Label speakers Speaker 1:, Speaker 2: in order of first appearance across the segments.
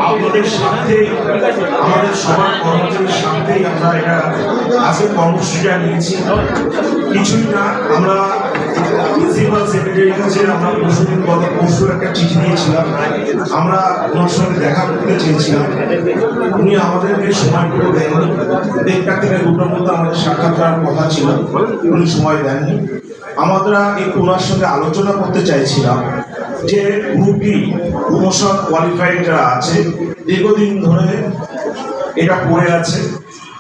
Speaker 1: আপনাদের সাথে আমাদের সবার কর্মচারীর সাথেই আমরা এটা আজকে কর্মসূচিটা নিয়েছি। কিছুই না, আমরা প্রিন্সিপাল সেক্রেটারির কাছে আমরা পরশু একটা চিঠি দিয়েছিলাম। আমরা ওনার সঙ্গে দেখা করতে চেয়েছিলাম, উনি আমাদেরকে সময় করে দেননি। 1টা থেকে 2টার মধ্যে আমাদের সাক্ষাৎ করার কথা ছিল, উনি সময় দেননি। আমরা একটু ওনার সঙ্গে আলোচনা করতে চাইছিলাম যে গ্রুপ ডি প্রমোশন কোয়ালিফাইড যারা আছে দীর্ঘদিন ধরে এটা পড়ে আছে,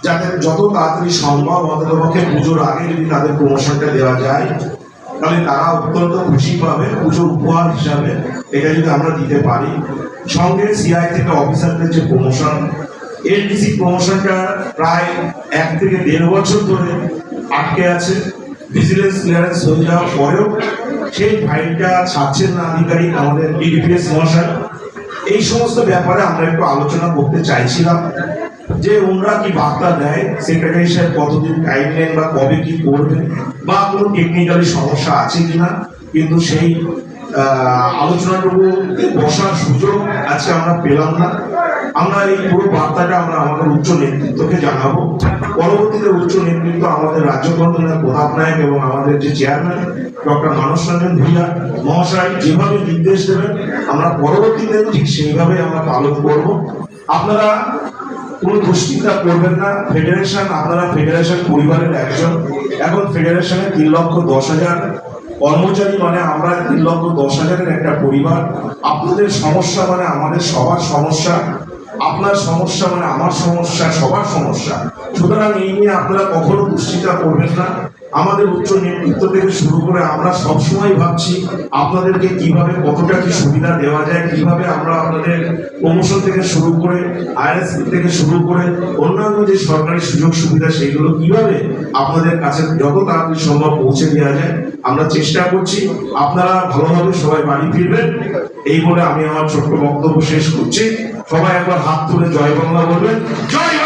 Speaker 1: যাতে যত তাড়াতাড়ি সম্ভব অন্ততপক্ষে পুজোর আগে যদি তাদের প্রমোশনটা দেওয়া যায় তাহলে তারা অত্যন্ত খুশি পাবে। পুজোর উপহার হিসাবে এটা যদি আমরা দিতে পারি। সঙ্গে সিআই থেকে অফিসারদের যে প্রমোশন, এলডিসি প্রমোশনটা প্রায় 1 থেকে 1.5 বছর ধরে আটকে আছে। ভিজিলেন্স ক্লিয়ারেন্স হয়ে যাওয়ার পরেও সেই ফাইলটা ছাড়ছেন না আধিকারিক আমাদের ডিডিপিএস মহাশয়। এই সমস্ত ব্যাপারে আমরা একটু আলোচনা করতে চাইছিলাম যে ওনারা কি বার্তা দেয়, সেক্রেটারি সাহেব কতদিন টাইম নেন বা কবে কি করবেন বা কোনো টেকনিক্যালি সমস্যা আছে কিনা। কিন্তু সেই আলোচনাটুকু বসার সুযোগ আজকে আমরা পেলাম না। আমরা এই পুরো বার্তাটা আমরা আমাদের উচ্চ নেতৃত্বকে জানাবো। পরবর্তীতে উচ্চ নেতৃত্ব আমাদের রাজ্য কর্মচারী প্রতাপ নায়ক এবং আমাদের যে চেয়ারম্যান ডক্টর মানস রঞ্জন ভূঁইয়া মহাশয় যেভাবে নির্দেশ দেবেন আমরা পরবর্তীতে ঠিক সেইভাবে আমরা পালন করব। আপনারা কোনো দুশ্চিন্তা করবেন না। ফেডারেশন, আপনারা ফেডারেশন পরিবারের একজন। এখন ফেডারেশনে 3,10,000 কর্মচারী, মানে আমরা 3,10,000-এর একটা পরিবার। আপনাদের সমস্যা মানে আমাদের সবার সমস্যা, আপনার সমস্যা মানে আমার সমস্যা, সবার সমস্যা। সুতরাং এই নিয়ে আপনারা কখনো দুশ্চিন্তা করবেন না। আমাদের উচ্চ নেতৃত্ব থেকে শুরু করে আমরা সবসময় ভাবছি আপনাদেরকে কিভাবে কতটা কি সুবিধা দেওয়া যায়, কিভাবে আমরা আপনাদের প্রমোশন থেকে শুরু করে আইআরএস থেকে শুরু করে অন্যান্য যে সরকারি সুযোগ সুবিধা সেগুলো কিভাবে আপনাদের কাছে যত তাড়াতাড়ি সম্ভব পৌঁছে দেওয়া যায় আমরা চেষ্টা করছি। আপনারা ভালোভাবে সবাই বাড়ি ফিরবেন এই বলে আমি আমার ছোট্ট বক্তব্য শেষ করছি। সবাই একবার হাত তুলে জয় বাংলা বলবেন। জয় বাংলা।